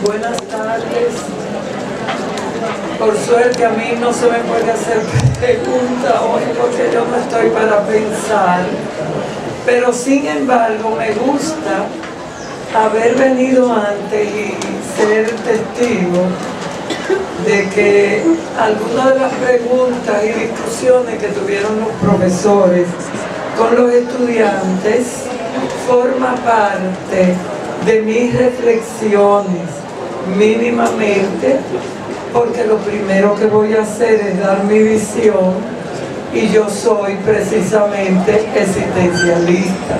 Buenas tardes. Por suerte a mí no se me puede hacer pregunta hoy porque yo no estoy para pensar, pero sin embargo me gusta haber venido antes y ser testigo de que algunas de las preguntas y discusiones que tuvieron los profesores con los estudiantes forma parte de mis reflexiones mínimamente, porque lo primero que voy a hacer es dar mi visión y yo soy precisamente existencialista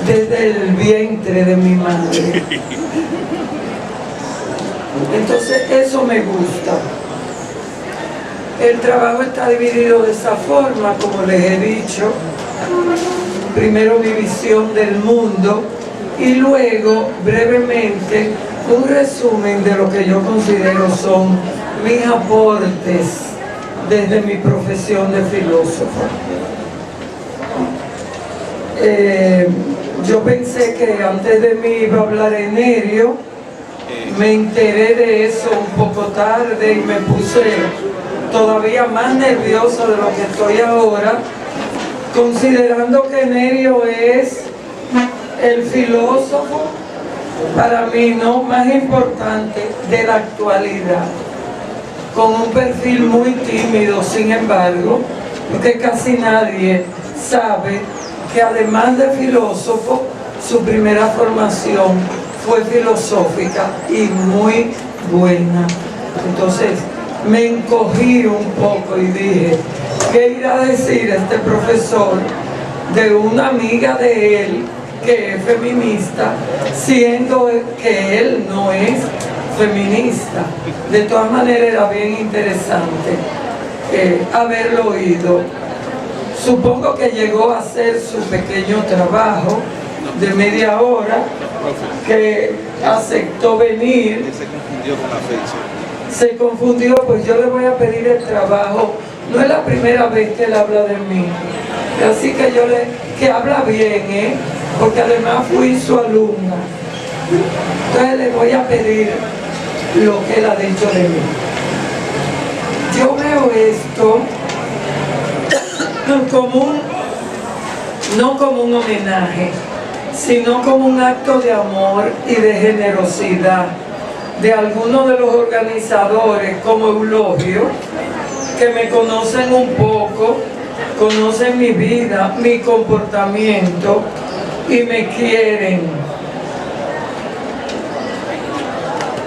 desde el vientre de mi madre. Entonces eso me gusta. El trabajo está dividido de esa forma, como les he dicho. Primero mi visión del mundo y luego brevemente un resumen de lo que yo considero son mis aportes desde mi profesión de filósofo. Yo pensé que antes de mí iba a hablar Enerio, me enteré de eso un poco tarde y me puse todavía más nervioso de lo que estoy ahora, considerando que Enerio es el filósofo, para mí no más importante, de la actualidad, con un perfil muy tímido, sin embargo, porque casi nadie sabe que además de filósofo, su primera formación fue filosófica y muy buena. Entonces me encogí un poco y dije, ¿qué irá a decir este profesor de una amiga de él que es feminista, siendo que él no es feminista? De todas maneras era bien interesante haberlo oído. Supongo que llegó a hacer su pequeño trabajo de media hora, que aceptó venir. Se confundió con la fecha. Se confundió, pues yo le voy a pedir el trabajo. No es la primera vez que él habla de mí, así que que habla bien, porque además fui su alumna. Entonces le voy a pedir lo que él ha dicho de mí. Yo veo esto no como un homenaje, sino como un acto de amor y de generosidad de algunos de los organizadores, como Eulogio, que me conocen un poco, conocen mi vida, mi comportamiento y me quieren.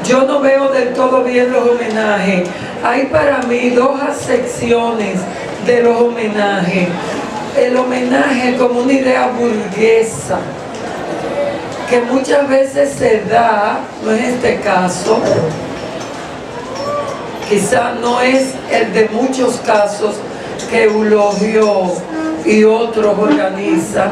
Yo no veo del todo bien los homenajes. Hay para mí dos acepciones de los homenajes. El homenaje como una idea burguesa, que muchas veces se da, no es este caso, quizá no es el de muchos casos que Eulogio y otros organizan,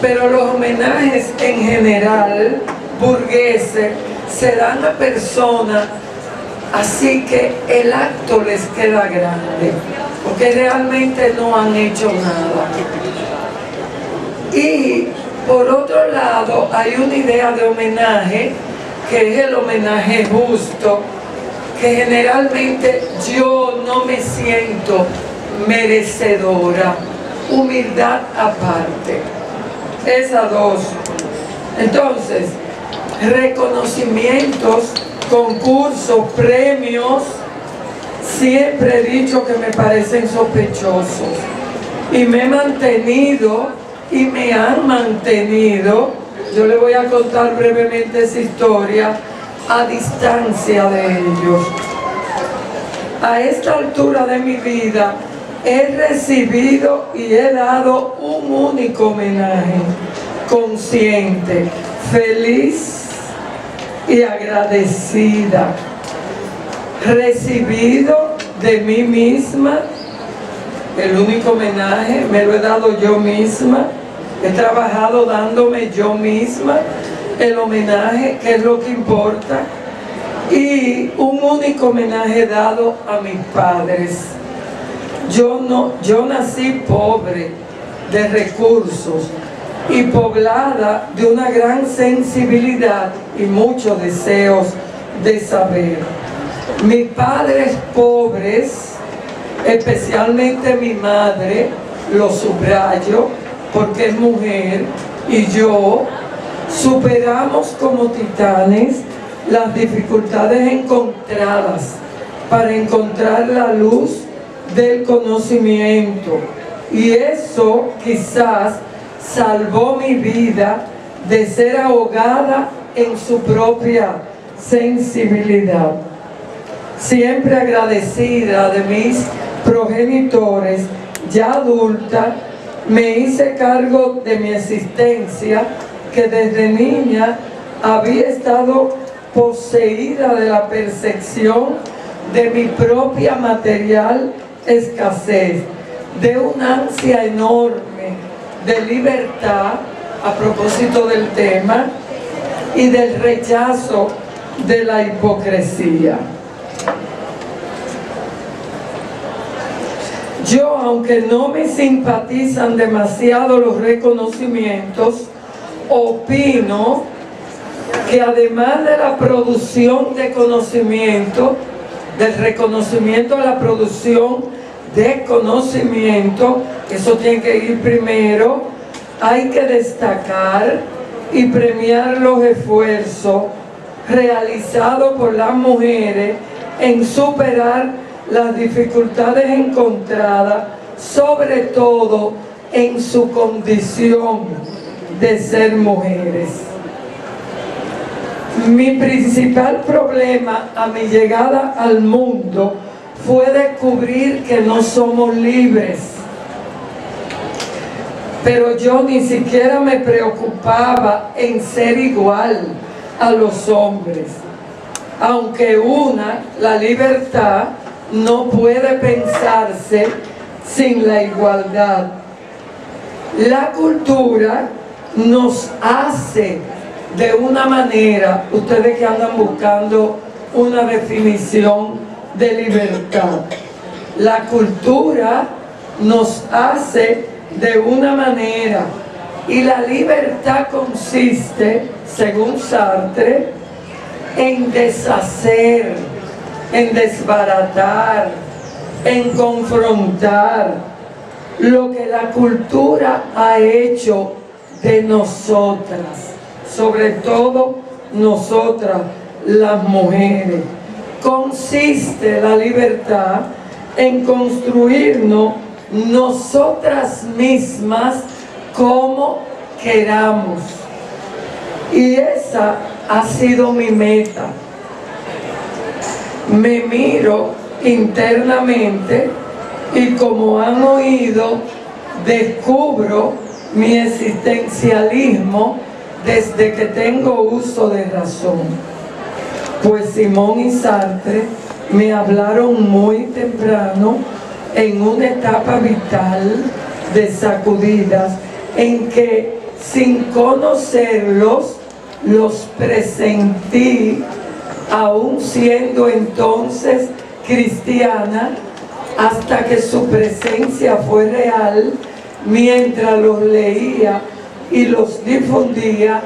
pero los homenajes en general, burgueses, se dan a personas así que el acto les queda grande, porque realmente no han hecho nada. Y por otro lado, hay una idea de homenaje, que es el homenaje justo, que generalmente yo no me siento merecedora, humildad aparte. Esas dos. Entonces, reconocimientos, concursos, premios, siempre he dicho que me parecen sospechosos. Y me he mantenido y me han mantenido, yo le voy a contar brevemente esa historia, a distancia de ellos. A esta altura de mi vida he recibido y he dado un único homenaje, consciente, feliz y agradecida, recibido de mí misma. El único homenaje me lo he dado yo misma, he trabajado dándome yo misma el homenaje, que es lo que importa, y un único homenaje dado a mis padres. Yo nací pobre de recursos, y poblada de una gran sensibilidad y muchos deseos de saber. Mis padres pobres, especialmente mi madre, lo subrayo porque es mujer, y yo superamos como titanes las dificultades encontradas para encontrar la luz del conocimiento, y eso quizás salvó mi vida de ser ahogada en su propia sensibilidad. Siempre agradecida de mis progenitores, ya adulta, me hice cargo de mi existencia, que desde niña había estado poseída de la percepción de mi propia material escasez, de una ansia enorme de libertad, a propósito del tema, y del rechazo de la hipocresía. Yo, aunque no me simpatizan demasiado los reconocimientos, opino que además de la producción de conocimiento, del reconocimiento a la producción de conocimiento, eso tiene que ir primero, hay que destacar y premiar los esfuerzos realizados por las mujeres en superar las dificultades encontradas, sobre todo en su condición de ser mujeres. Mi principal problema a mi llegada al mundo fue descubrir que no somos libres. Pero yo ni siquiera me preocupaba en ser igual a los hombres. Aunque la libertad, no puede pensarse sin la igualdad. La cultura nos hace de una manera, ustedes que andan buscando una definición de libertad, la cultura nos hace de una manera, y la libertad consiste, según Sartre, en deshacer, en desbaratar, en confrontar lo que la cultura ha hecho de nosotras, sobre todo nosotras las mujeres. Consiste la libertad en construirnos nosotras mismas como queramos, y esa ha sido mi meta. Me miro internamente y, como han oído, descubro mi existencialismo desde que tengo uso de razón. Pues Simón y Sartre me hablaron muy temprano, en una etapa vital de sacudidas, en que sin conocerlos los presentí, aún siendo entonces cristiana, hasta que su presencia fue real mientras los leía y los difundía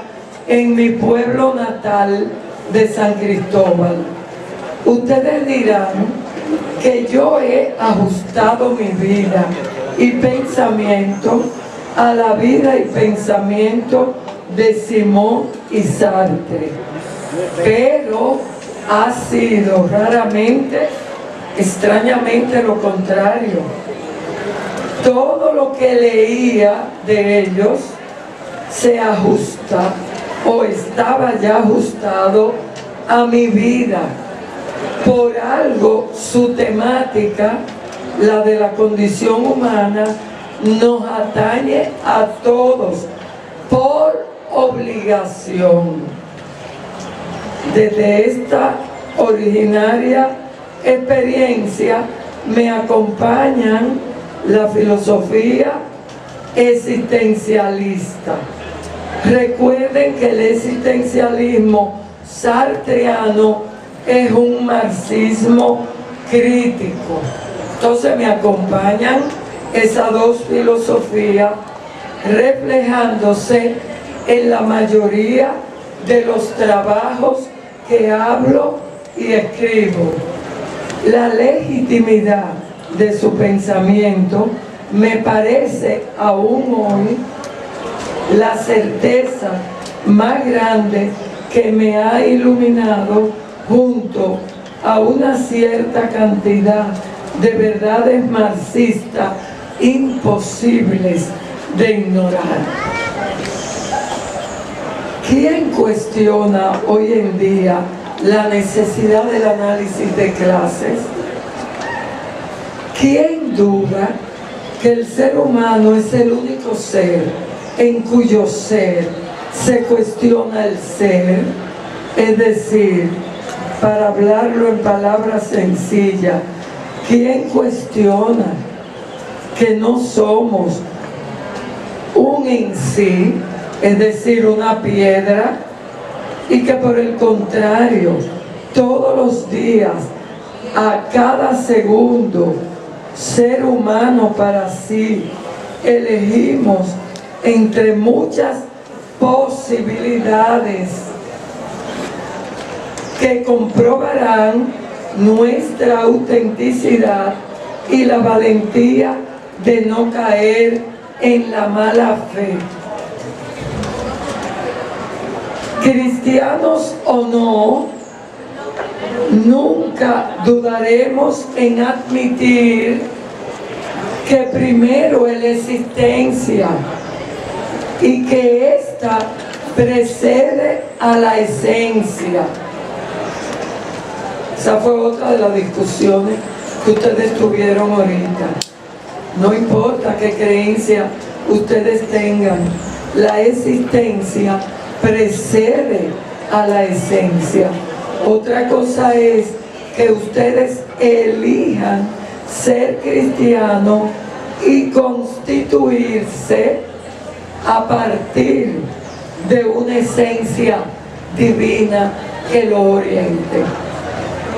en mi pueblo natal de San Cristóbal. Ustedes dirán que yo he ajustado mi vida y pensamiento a la vida y pensamiento de Simón y Sartre, pero ha sido raramente, extrañamente, lo contrario. Todo lo que leía de ellos se ajusta o estaba ya ajustado a mi vida. Por algo su temática, la de la condición humana, nos atañe a todos por obligación. Desde esta originaria experiencia me acompañan la filosofía existencialista. Recuerden que el existencialismo sartreano es un marxismo crítico. Entonces me acompañan esas dos filosofías reflejándose en la mayoría de los trabajos que hablo y escribo. La legitimidad de su pensamiento me parece aún hoy la certeza más grande que me ha iluminado, junto a una cierta cantidad de verdades marxistas imposibles de ignorar. ¿Quién cuestiona hoy en día la necesidad del análisis de clases? ¿Quién duda que el ser humano es el único ser en cuyo ser se cuestiona el ser? Es decir, para hablarlo en palabras sencillas, ¿quién cuestiona que no somos un en sí, es decir, una piedra, y que por el contrario, todos los días, a cada segundo, ser humano para sí, elegimos entre muchas posibilidades que comprobarán nuestra autenticidad y la valentía de no caer en la mala fe? Cristianos o no, nunca dudaremos en admitir que primero es la existencia y que ésta precede a la esencia. Esa fue otra de las discusiones que ustedes tuvieron ahorita. No importa qué creencia ustedes tengan, la existencia precede a la esencia. Otra cosa es que ustedes elijan ser cristianos y constituirse a partir de una esencia divina que lo oriente.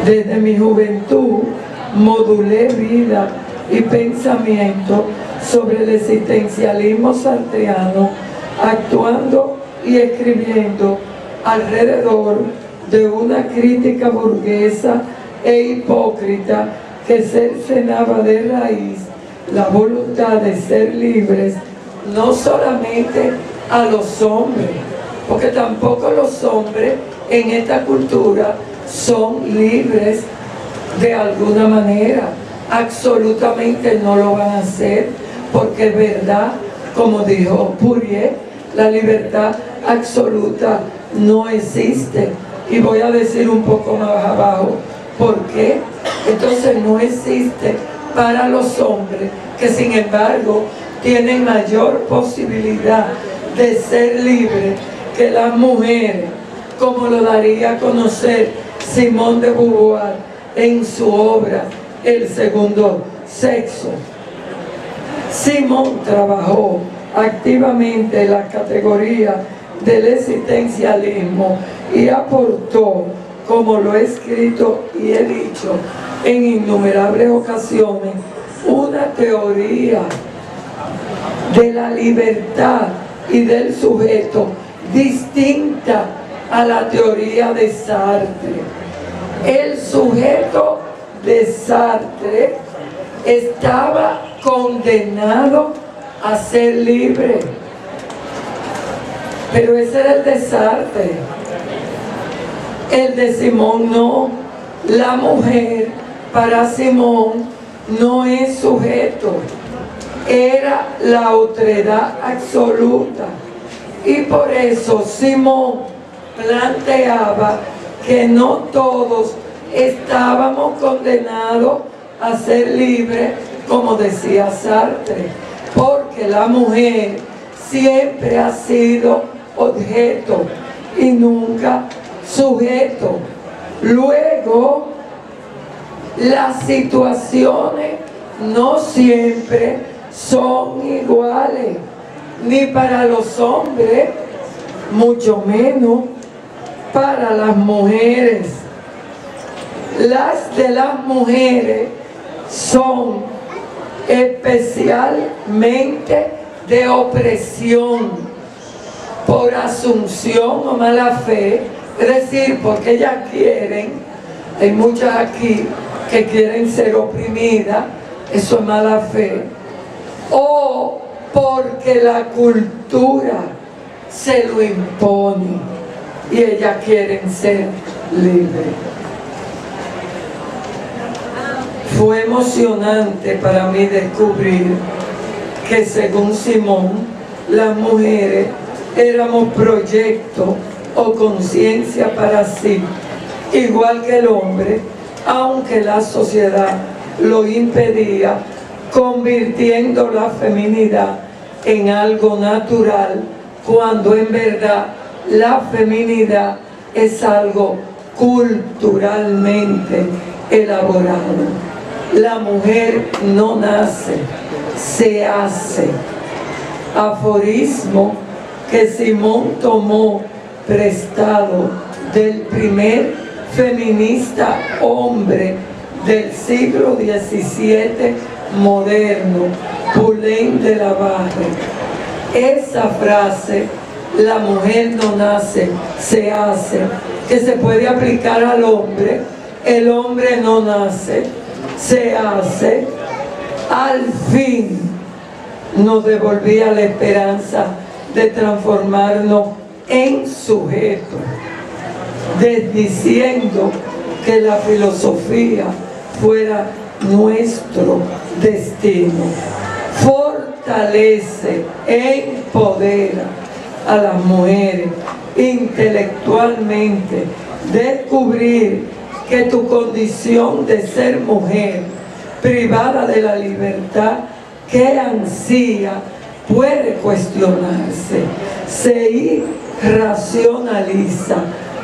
Desde mi juventud modulé vida y pensamiento sobre el existencialismo sartreano, actuando y escribiendo alrededor de una crítica burguesa e hipócrita que cercenaba de raíz la voluntad de ser libres, no solamente a los hombres, porque tampoco los hombres en esta cultura son libres de alguna manera. Absolutamente no lo van a hacer, porque es verdad, como dijo Fourier, la libertad absoluta no existe. Y voy a decir un poco más abajo por qué. Entonces no existe para los hombres, que sin embargo tienen mayor posibilidad de ser libres que las mujeres, como lo daría a conocer Simone de Beauvoir en su obra El segundo sexo. Simone trabajó activamente en la categoría del existencialismo y aportó, como lo he escrito y he dicho en innumerables ocasiones, una teoría de la libertad y del sujeto distinta a la teoría de Sartre. El sujeto de Sartre estaba condenado a ser libre, pero ese era el de Sartre. El de Simón no. La mujer para Simón no es sujeto, era la otredad absoluta, y por eso Simón planteaba que no todos estábamos condenados a ser libres, como decía Sartre, porque la mujer siempre ha sido objeto y nunca sujeto. Luego, las situaciones no siempre son iguales, ni para los hombres, mucho menos para las mujeres. Las de las mujeres son especialmente de opresión por asunción o mala fe, es decir, porque ellas quieren, hay muchas aquí que quieren ser oprimidas, eso es mala fe, o porque la cultura se lo impone y ellas quieren ser libres. Fue emocionante para mí descubrir que según Simón, las mujeres éramos proyecto o conciencia para sí, igual que el hombre, aunque la sociedad lo impedía, convirtiendo la feminidad en algo natural, cuando en verdad la feminidad es algo culturalmente elaborado. La mujer no nace, se hace. Aforismo que Simón tomó prestado del primer feminista hombre del siglo XVII moderno, Poulain de la Barre. Esa frase, la mujer no nace, se hace, que se puede aplicar al hombre. El hombre no nace, se hace. Al fin nos devolvía la esperanza de transformarnos en sujetos, desdiciendo que la filosofía fuera nuestro destino. Fortalece e empodera a las mujeres intelectualmente, descubrir que tu condición de ser mujer, privada de la libertad que ansía, puede cuestionarse, se irracionaliza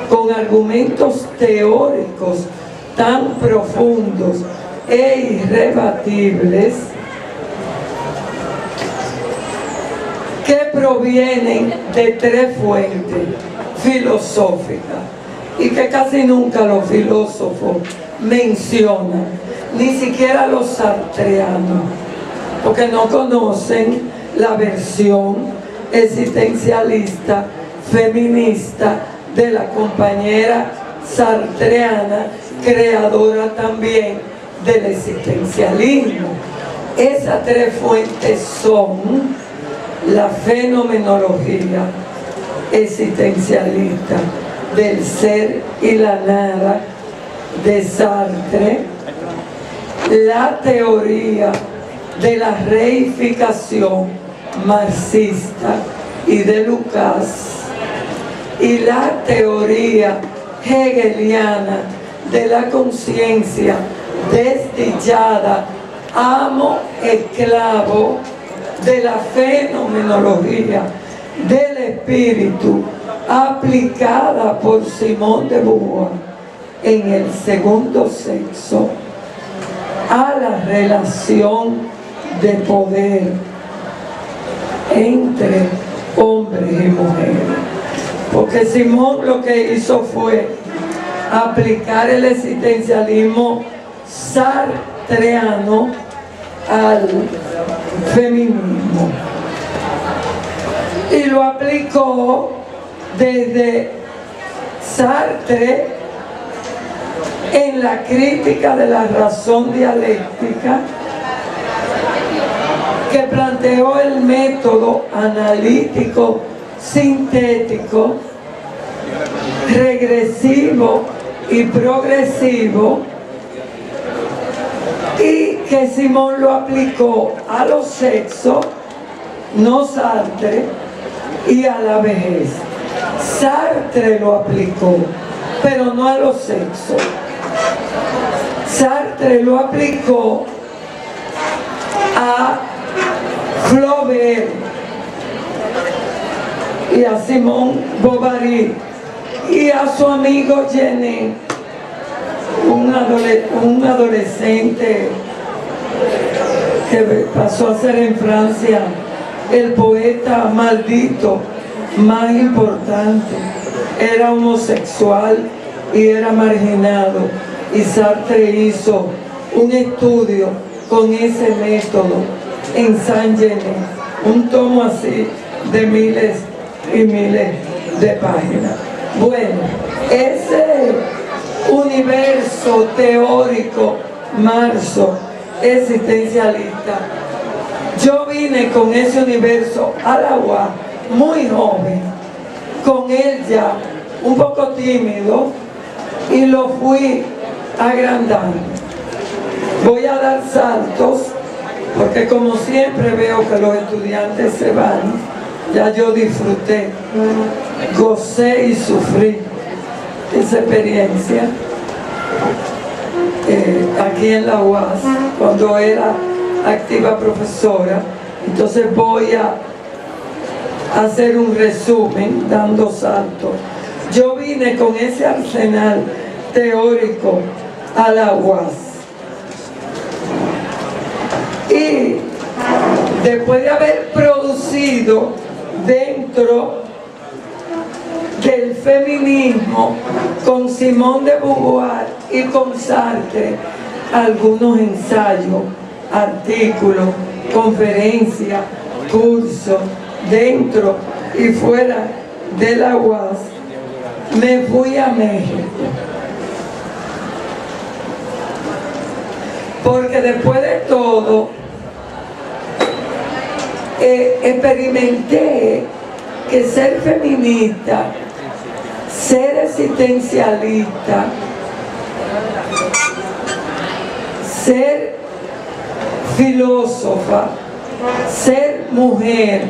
con argumentos teóricos tan profundos e irrebatibles que provienen de tres fuentes filosóficas y que casi nunca los filósofos mencionan, ni siquiera los sartreanos, porque no conocen la versión existencialista feminista de la compañera sartreana, creadora también del existencialismo. Esas tres fuentes son la fenomenología existencialista del ser y la nada de Sartre, la teoría de la reificación marxista y de Lukács, y la teoría hegeliana de la conciencia desdichada, amo-esclavo de la fenomenología del espíritu aplicada por Simone de Beauvoir en el segundo sexo a la relación de poder entre hombres y mujeres. Porque Simone lo que hizo fue aplicar el existencialismo sartreano al feminismo y lo aplicó desde Sartre en la crítica de la razón dialéctica, que planteó el método analítico sintético, regresivo y progresivo, y que Simón lo aplicó a los sexos, no Sartre, y a la vejez. Sartre lo aplicó, pero no a los sexos. Sartre lo aplicó a Flaubert y a Simone Bovary y a su amigo Genet, un adolescente que pasó a ser en Francia el poeta maldito más importante. Era homosexual y era marginado, y Sartre hizo un estudio con ese método en Saint-Genet, un tomo así de miles y miles de páginas. Bueno, ese universo teórico marxo existencialista, yo vine con ese universo a la UAS muy joven, con él ya un poco tímido, y lo fui agrandando. Voy a dar saltos porque como siempre veo que los estudiantes se van, ya yo disfruté, gocé y sufrí esa experiencia aquí en la UAS cuando era activa profesora. Entonces voy a hacer un resumen dando saltos. Yo vine con ese arsenal teórico a la UAS. Y después de haber producido dentro del feminismo con Simone de Beauvoir y con Sartre algunos ensayos, artículos, conferencias, cursos dentro y fuera de la UAS, me fui a México. Porque después de todo, experimenté que ser feminista, ser existencialista, ser filósofa, ser mujer,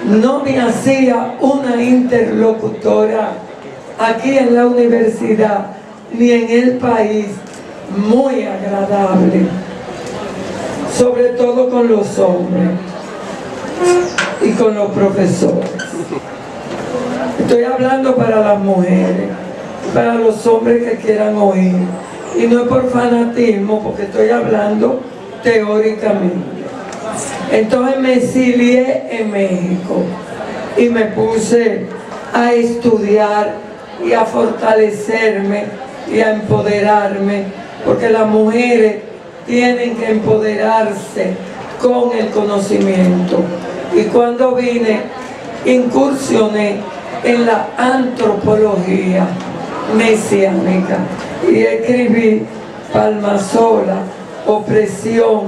no me hacía una interlocutora aquí en la universidad ni en el país muy agradable, sobre todo con los hombres y con los profesores. Estoy hablando para las mujeres, para los hombres que quieran oír, y no es por fanatismo, porque estoy hablando teóricamente. Entonces me exilié en México y me puse a estudiar y a fortalecerme y a empoderarme, porque las mujeres tienen que empoderarse con el conocimiento. Y cuando vine, incursioné en la antropología mesiánica y escribí Palma Sola, Opresión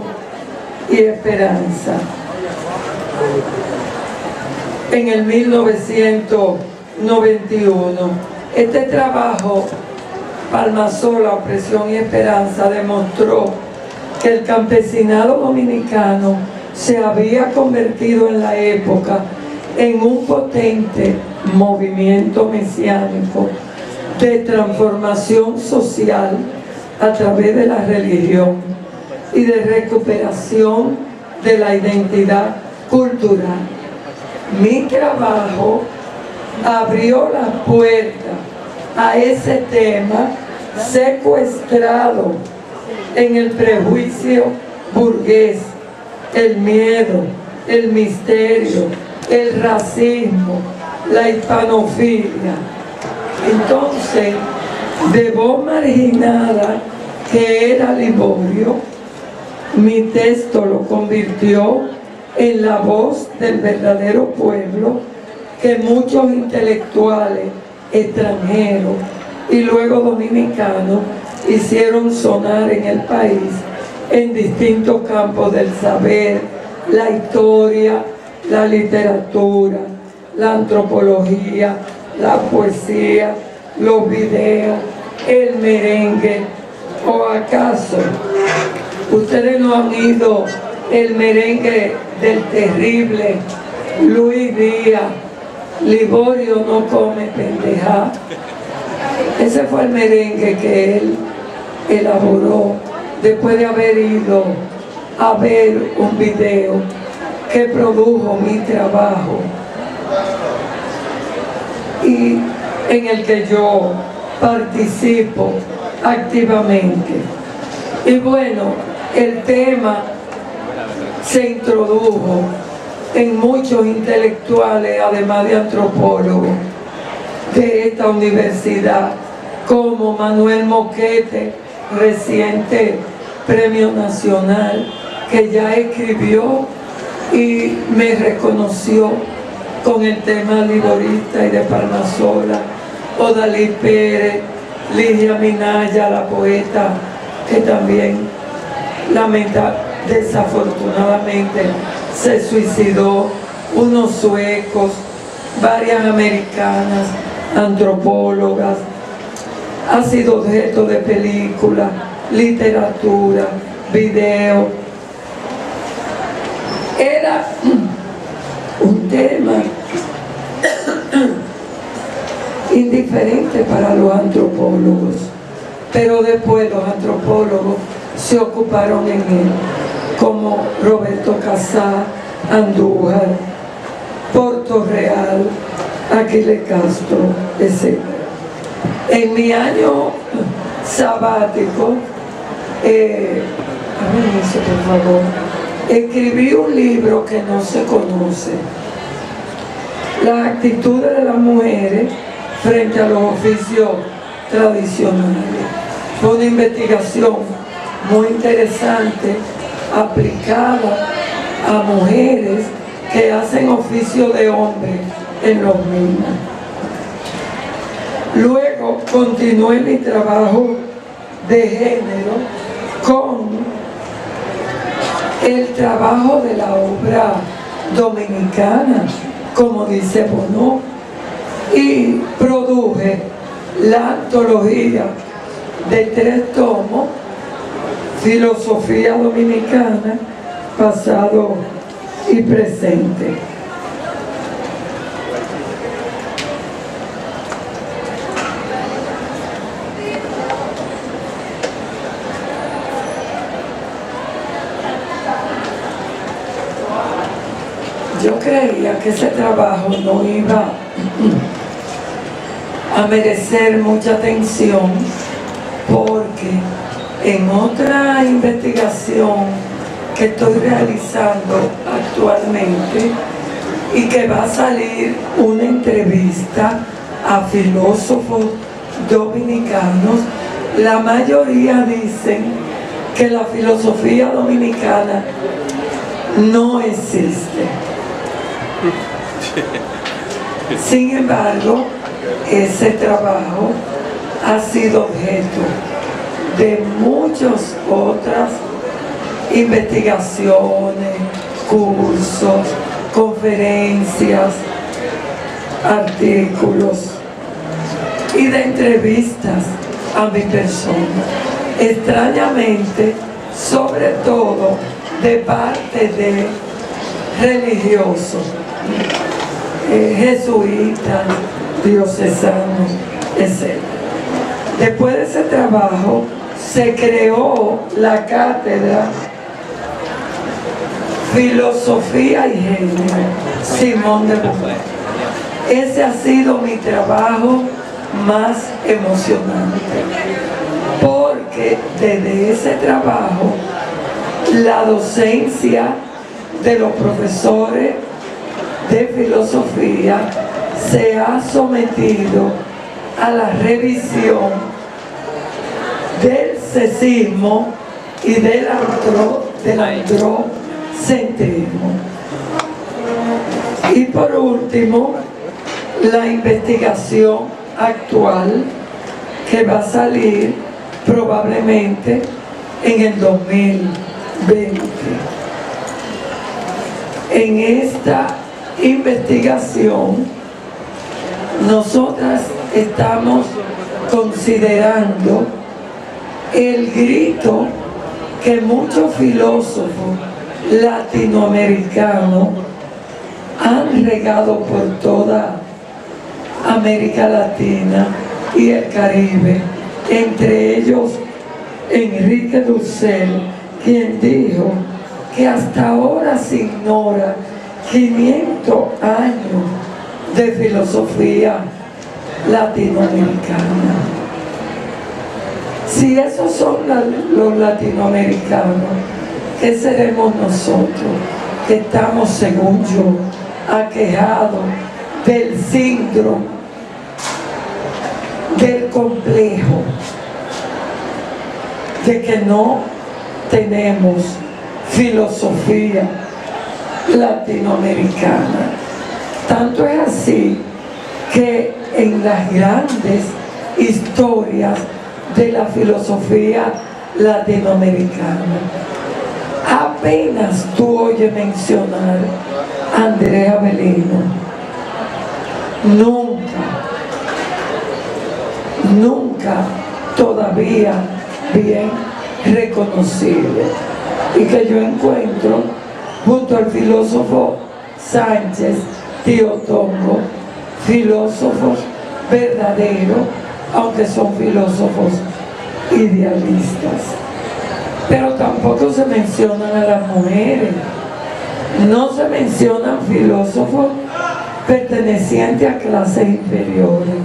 y Esperanza. En el 1991, este trabajo, Palma Sola, Opresión y Esperanza, demostró que el campesinado dominicano se había convertido en la época en un potente movimiento mesiánico de transformación social a través de la religión y de recuperación de la identidad cultural. Mi trabajo abrió la puerta a ese tema secuestrado en el prejuicio burgués, el miedo, el misterio, el racismo, la hispanofilia. Entonces, de voz marginada que era Liborio, mi texto lo convirtió en la voz del verdadero pueblo que muchos intelectuales extranjeros y luego dominicanos hicieron sonar en el país en distintos campos del saber, la historia, la literatura, la antropología, la poesía, los videos, el merengue. ¿O acaso ustedes no han oído el merengue del terrible Luis Díaz? Liborio no come pendeja. Ese fue el merengue que él elaboró después de haber ido a ver un video que produjo mi trabajo y en el que yo participo activamente. Y bueno, el tema se introdujo en muchos intelectuales, además de antropólogos de esta universidad, como Manuel Moquete, reciente premio nacional, que ya escribió y me reconoció con el tema Liborista y de Parnasola, Odalí Pérez, Lidia Minaya, la poeta, que también desafortunadamente se suicidó, unos suecos, varias americanas, antropólogas, ha sido objeto de películas, literatura, video. Era un tema indiferente para los antropólogos, pero después los antropólogos se ocuparon en él, como Roberto Casá, Andújar, Porto Real, Aquiles Castro, etc. En mi año sabático, por favor, escribí un libro que no se conoce, las actitudes de las mujeres frente a los oficios tradicionales. Fue una investigación muy interesante aplicada a mujeres que hacen oficio de hombre en los minas. Luego continué mi trabajo de género con el trabajo de la obra dominicana, como dice Bonó, y produje la antología de 3 tomos, Filosofía Dominicana, Pasado y Presente. Yo creía que ese trabajo no iba a merecer mucha atención, porque en otra investigación que estoy realizando actualmente y que va a salir una entrevista a filósofos dominicanos, la mayoría dicen que la filosofía dominicana no existe. Sin embargo, ese trabajo ha sido objeto de muchas otras investigaciones, cursos, conferencias, artículos y de entrevistas a mi persona. Extrañamente, sobre todo de parte de religiosos, jesuitas, diocesanos, etc. Después de ese trabajo se creó la cátedra Filosofía y Género Simón de Beauvoir. Ese ha sido mi trabajo más emocionante, porque desde ese trabajo la docencia de los profesores de filosofía se ha sometido a la revisión del sexismo y del androcentrismo. Y por último, la investigación actual que va a salir probablemente en el 2020. En esta investigación, nosotras estamos considerando el grito que muchos filósofos latinoamericanos han regado por toda América Latina y el Caribe, entre ellos Enrique Dussel, quien dijo que hasta ahora se ignora 500 años de filosofía latinoamericana. Si esos son los latinoamericanos, ¿qué seremos nosotros que estamos, según yo, aquejados del síndrome, del complejo de que no tenemos filosofía latinoamericana. Tanto es así que en las grandes historias de la filosofía latinoamericana, apenas tú oyes mencionar a Andrés Avelino. Nunca todavía bien reconocible, y que yo encuentro junto al filósofo Sánchez Teotongo, filósofos verdaderos, aunque son filósofos idealistas. Pero tampoco se mencionan a las mujeres, no se mencionan filósofos pertenecientes a clases inferiores,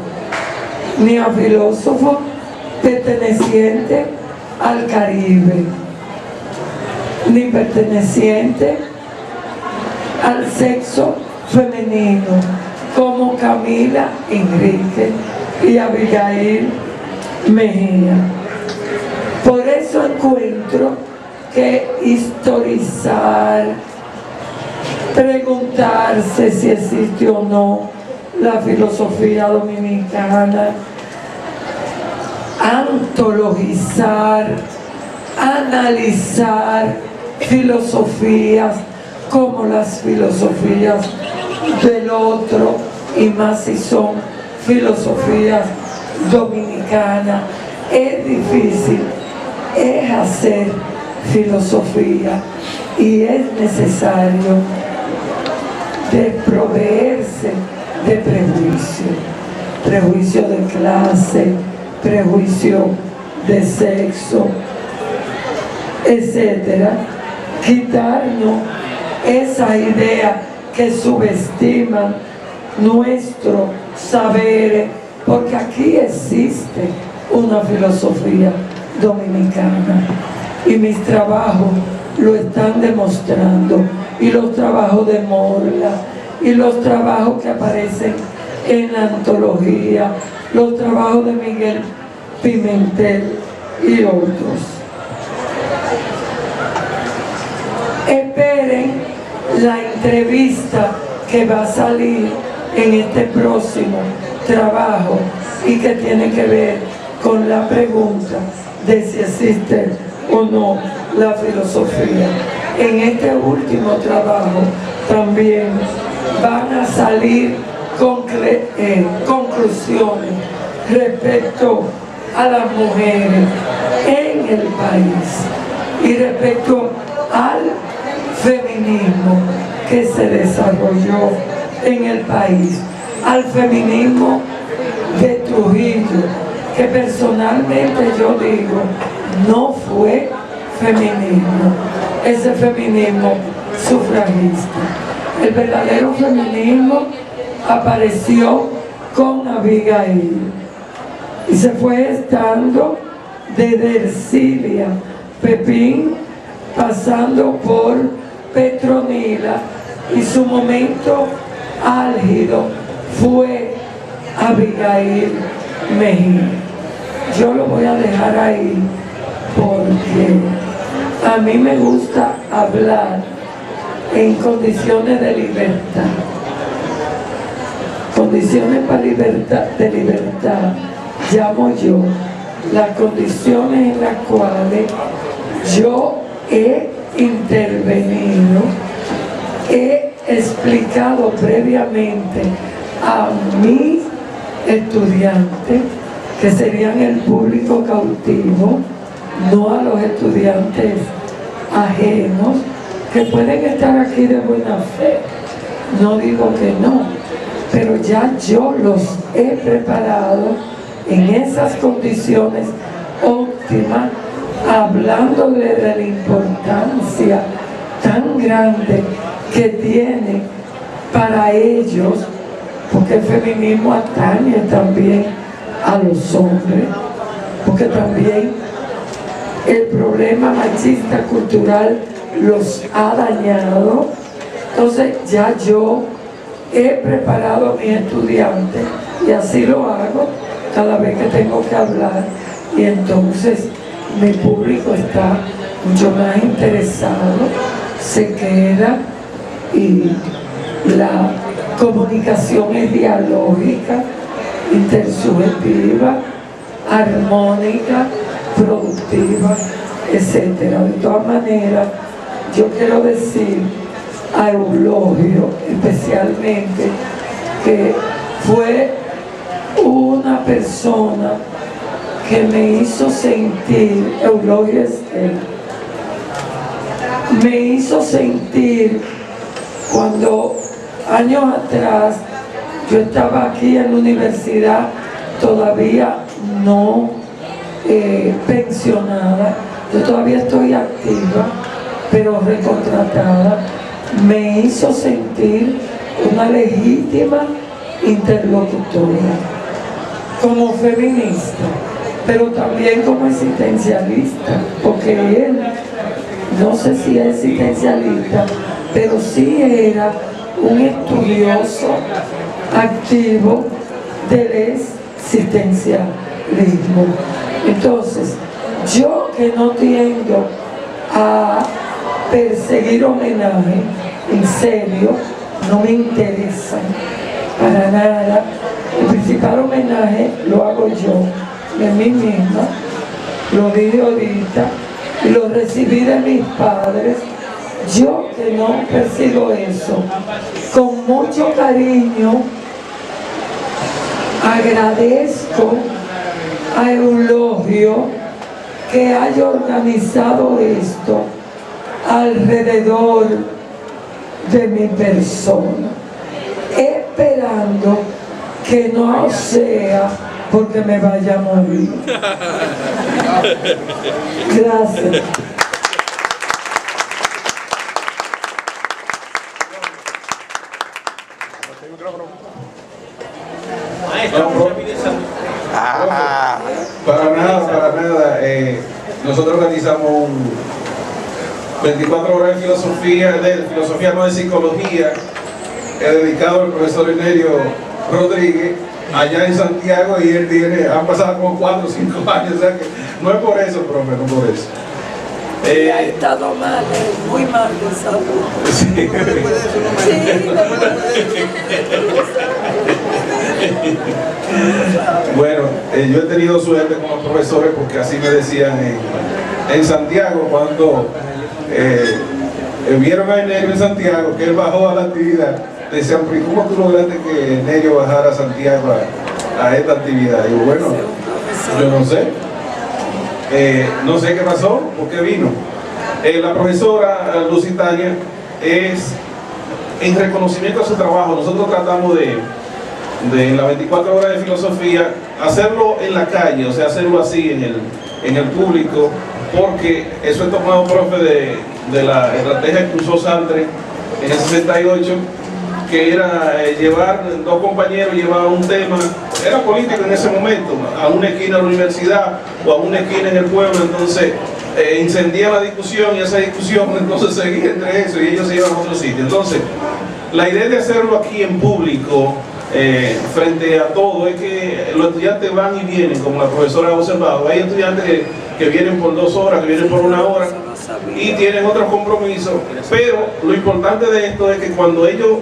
ni a filósofos pertenecientes al Caribe, ni pertenecientes al sexo femenino, como Camila Enrique y Abigail Mejía. Por eso encuentro que historizar, preguntarse si existe o no la filosofía dominicana, antologizar, analizar filosofías como las filosofías del otro, y más si son filosofías dominicanas. Es difícil, es hacer filosofía, y es necesario desproveerse de prejuicio de clase, prejuicio de sexo, etcétera. Quitarnos esa idea que subestiman nuestro saber, porque aquí existe una filosofía dominicana, y mis trabajos lo están demostrando, y los trabajos de Morla, y los trabajos que aparecen en la antología, los trabajos de Miguel Pimentel y otros. Esperen la entrevista que va a salir en este próximo trabajo, y que tiene que ver con la pregunta de si existe o no la filosofía. En este último trabajo también van a salir conclusiones respecto a las mujeres en el país y respecto al feminismo que se desarrolló en el país, al feminismo de Trujillo, que personalmente yo digo no fue feminismo, ese feminismo sufragista. El verdadero feminismo apareció con Abigail y se fue gestando desde Ercilia Pepín, pasando por Petronila, y su momento álgido fue Abigail Mejía. Yo lo voy a dejar ahí porque a mí me gusta hablar en condiciones de libertad. Condiciones de libertad llamo yo las condiciones en las cuales yo he intervenido, he explicado previamente a mis estudiantes, que serían el público cautivo, no a los estudiantes ajenos, que pueden estar aquí de buena fe, no digo que no, pero ya yo los he preparado en esas condiciones óptimas, hablándole de la importancia tan grande que tiene para ellos, porque el feminismo atañe también a los hombres, porque también el problema machista cultural los ha dañado. Entonces ya yo he preparado a mis estudiantes, y así lo hago cada vez que tengo que hablar, y entonces mi público está mucho más interesado, se queda y la comunicación es dialógica, intersubjetiva, armónica, productiva, etc. De todas maneras, yo quiero decir a Eulogio especialmente que fue una persona que me hizo sentir, Eulogio Estel, me hizo sentir cuando años atrás yo estaba aquí en la universidad, todavía no pensionada, yo todavía estoy activa, pero recontratada, me hizo sentir una legítima interlocutora, como feminista, pero también como existencialista, porque él, no sé si es existencialista, pero sí era un estudioso activo del existencialismo. Entonces, yo que no tiendo a perseguir homenaje, en serio, no me interesan para nada. El principal homenaje lo hago yo, de mí misma, lo dije ahorita, y lo recibí de mis padres. Yo que no persigo eso, con mucho cariño, agradezco a Eulogio que haya organizado esto alrededor de mi persona, esperando que no sea porque me vaya a morir. Gracias. Para nada. Nosotros organizamos un 24 horas de filosofía no de psicología, dedicado al profesor Enerio Rodríguez, allá en Santiago, y él han pasado como 4 o 5 años, o sea que no es por eso, profe, no por eso. Ha estado mal, muy mal de salud. Sí. Bueno, yo he tenido suerte con los profesores porque así me decían en Santiago cuando vieron a Enerio en Santiago, que él bajó a la actividad. Decían, pero ¿cómo tú lograste que Enerio bajara a Santiago a esta actividad? Y yo, bueno, yo no sé. No sé qué pasó, por qué vino. La profesora Lucitania es en reconocimiento a su trabajo. Nosotros tratamos de en las 24 horas de filosofía hacerlo en la calle, o sea, hacerlo así en el público, porque eso es tomado, profe, de la estrategia que usó Sartre en el 68, que era llevar, 2 compañeros llevaban un tema, era político en ese momento, a una esquina de la universidad o a una esquina en el pueblo. Entonces incendía la discusión, y esa discusión entonces seguía entre eso y ellos se iban a otro sitio. Entonces la idea de hacerlo aquí en público, frente a todo, es que los estudiantes van y vienen, como la profesora ha observado. Hay estudiantes que vienen por 2 horas, que vienen por 1 hora y tienen otros compromisos, pero lo importante de esto es que cuando ellos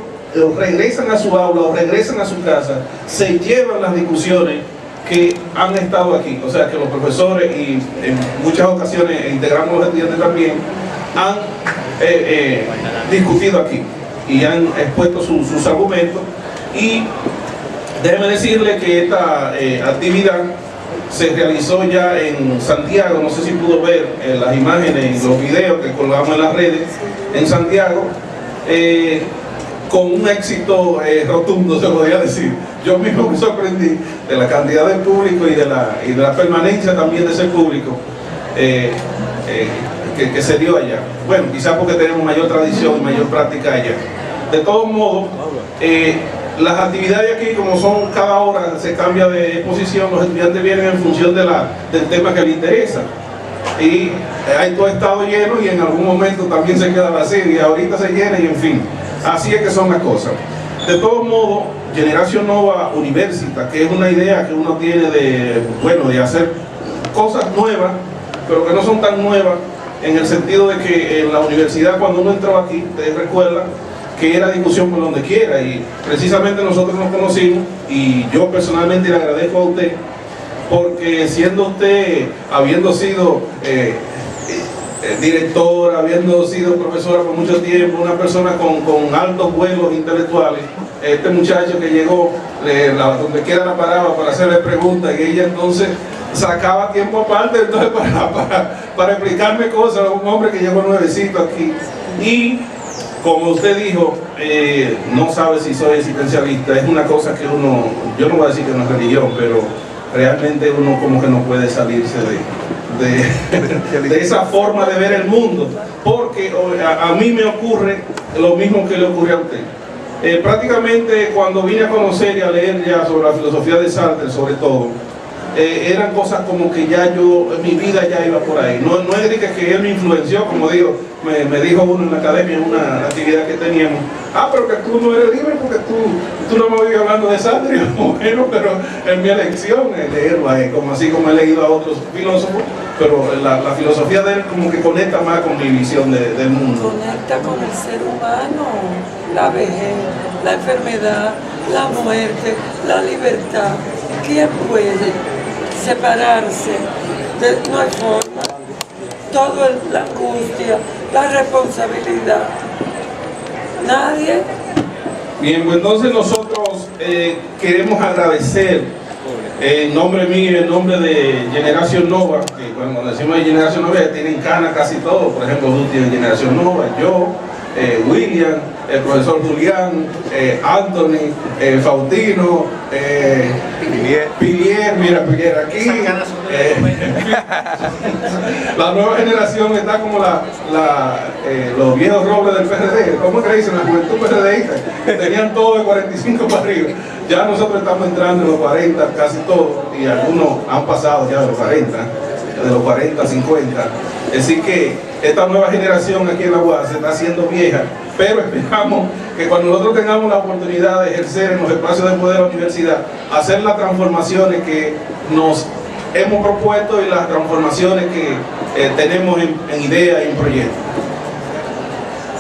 regresan a su aula o regresan a su casa, se llevan las discusiones que han estado aquí. O sea, que los profesores, y en muchas ocasiones integramos los estudiantes también, han discutido aquí y han expuesto sus argumentos. Y déjeme decirle que esta actividad se realizó ya en Santiago. No sé si pudo ver las imágenes y los videos que colgamos en las redes en Santiago, con un éxito rotundo, se podría decir. Yo mismo me sorprendí de la cantidad de público y de la permanencia también de ese público que se dio allá. Bueno, quizás porque tenemos mayor tradición y mayor práctica allá. De todos modos, las actividades aquí, como son cada hora, se cambia de posición, los estudiantes vienen en función del tema que les interesa. Y hay todo estado lleno y en algún momento también se queda vacío y ahorita se llena, y en fin, así es que son las cosas. De todos modos, Generación Nova Universita, que es una idea que uno tiene de hacer cosas nuevas, pero que no son tan nuevas, en el sentido de que en la universidad, cuando uno entró aquí, ustedes recuerdan que era discusión por donde quiera, y precisamente nosotros nos conocimos y yo personalmente le agradezco a usted porque siendo usted, habiendo sido directora, habiendo sido profesora por mucho tiempo, una persona con altos vuelos intelectuales, este muchacho que llegó, donde quiera la paraba para hacerle preguntas y ella entonces sacaba tiempo aparte entonces para explicarme cosas, un hombre que llegó nuevecito aquí y como usted dijo, no sabe si soy existencialista, es una cosa que uno, yo no voy a decir que no es religión, pero realmente uno como que no puede salirse de esa forma de ver el mundo, porque a mí me ocurre lo mismo que le ocurre a usted. Prácticamente cuando vine a conocer y a leer ya sobre la filosofía de Sartre, sobre todo, eran cosas como que ya mi vida ya iba por ahí. No es de que él me influenció, como digo, me dijo uno en la academia, en una actividad que teníamos, pero que tú no eres libre porque tú no me vives hablando de Sartre. Bueno, pero es mi elección leerlo a él, así como he leído a otros filósofos, pero la filosofía de él como que conecta más con mi visión del mundo. Conecta con el ser humano, la vejez, la enfermedad, la muerte, la libertad. ¿Quién puede separarse? No hay forma. Todo es la angustia, la responsabilidad. Nadie. Bien, pues entonces nosotros queremos agradecer en nombre mío y en nombre de Generación Nova, que cuando decimos de Generación Nova ya tienen cana casi todo, por ejemplo, tú tienes Generación Nova, yo, William, el profesor Julián, Anthony, Faustino, Pilier, mira Pilier aquí. La nueva generación está como los viejos robles del PRD. ¿Cómo que le dicen? La juventud PRDista. Tenían todo de 45 para arriba. Ya nosotros estamos entrando en los 40, casi todos, y algunos han pasado ya de los 40, de los 40 a 50. Así que esta nueva generación aquí en la UAS se está haciendo vieja, pero esperamos que cuando nosotros tengamos la oportunidad de ejercer en los espacios de poder de la universidad, hacer las transformaciones que nos hemos propuesto y las transformaciones que tenemos en ideas y en proyectos.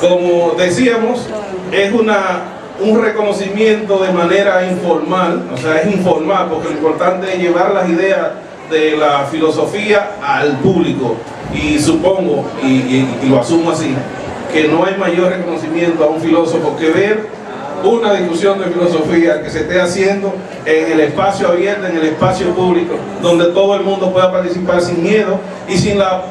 Como decíamos, es un reconocimiento de manera informal, o sea, es informal, porque lo importante es llevar las ideas de la filosofía al público, y supongo, y lo asumo así, que no hay mayor reconocimiento a un filósofo que ver una discusión de filosofía que se esté haciendo en el espacio abierto, en el espacio público, donde todo el mundo pueda participar sin miedo y sin la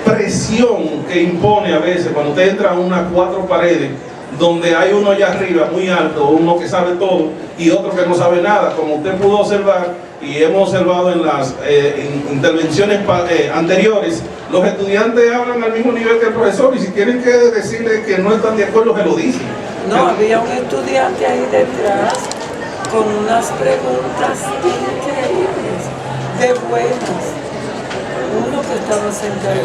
presión que impone a veces cuando usted entra a unas 4 paredes donde hay uno allá arriba muy alto, uno que sabe todo y otro que no sabe nada, como usted pudo observar y hemos observado en las intervenciones anteriores. Los estudiantes hablan al mismo nivel que el profesor, y si tienen que decirle que no están de acuerdo, se lo dicen. No, había un estudiante ahí detrás con unas preguntas increíbles, de buenas. Uno que estaba sentado,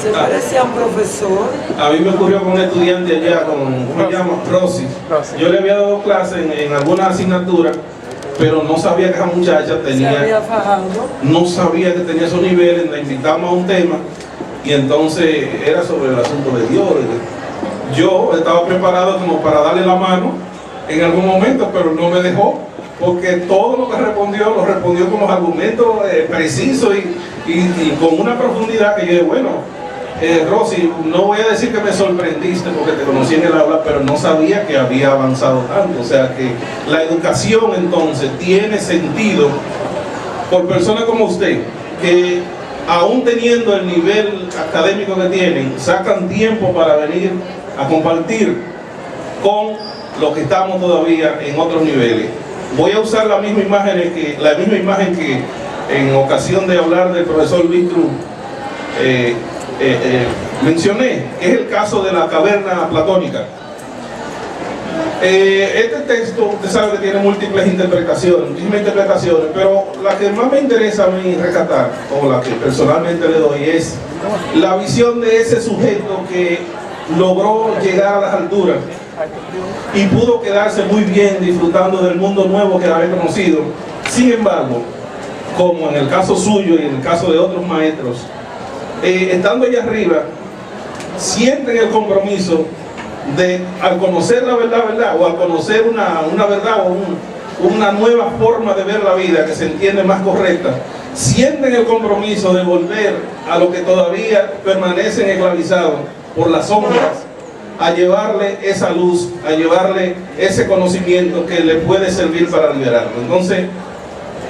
se parecía a un profesor. A mí me ocurrió con un estudiante allá, ¿cómo se llama? Rosy. Yo le había dado clase en alguna asignatura, pero no sabía que esa muchacha tenía, se había fajado. No sabía que tenía esos niveles. La invitamos a un tema y entonces era sobre el asunto de Dios. Yo estaba preparado como para darle la mano en algún momento, pero no me dejó, porque todo lo que respondió, lo respondió con los argumentos precisos y con una profundidad que yo dije, bueno, Rosy, no voy a decir que me sorprendiste porque te conocí en el aula, pero no sabía que había avanzado tanto. O sea que la educación entonces tiene sentido por personas como usted, que aún teniendo el nivel académico que tienen, sacan tiempo para venir a compartir con los que estamos todavía en otros niveles. Voy a usar la misma imagen que en ocasión de hablar del profesor Luis Cruz mencioné, que es el caso de la caverna platónica. Este texto, usted sabe que tiene múltiples interpretaciones, pero la que más me interesa a mí rescatar, o la que personalmente le doy, es la visión de ese sujeto que logró llegar a las alturas y pudo quedarse muy bien disfrutando del mundo nuevo que había conocido. Sin embargo, como en el caso suyo y en el caso de otros maestros, estando allá arriba, sienten el compromiso al conocer la verdad, o al conocer una verdad o una nueva forma de ver la vida que se entiende más correcta, sienten el compromiso de volver a lo que todavía permanecen esclavizados por las sombras, a llevarle esa luz, a llevarle ese conocimiento que le puede servir para liberarlo. Entonces,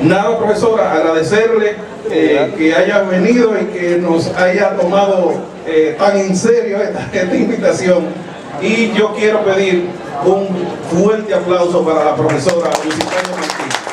nada, profesora, agradecerle que haya venido y que nos haya tomado tan en serio esta invitación. Y yo quiero pedir un fuerte aplauso para la profesora Lusitania Martínez.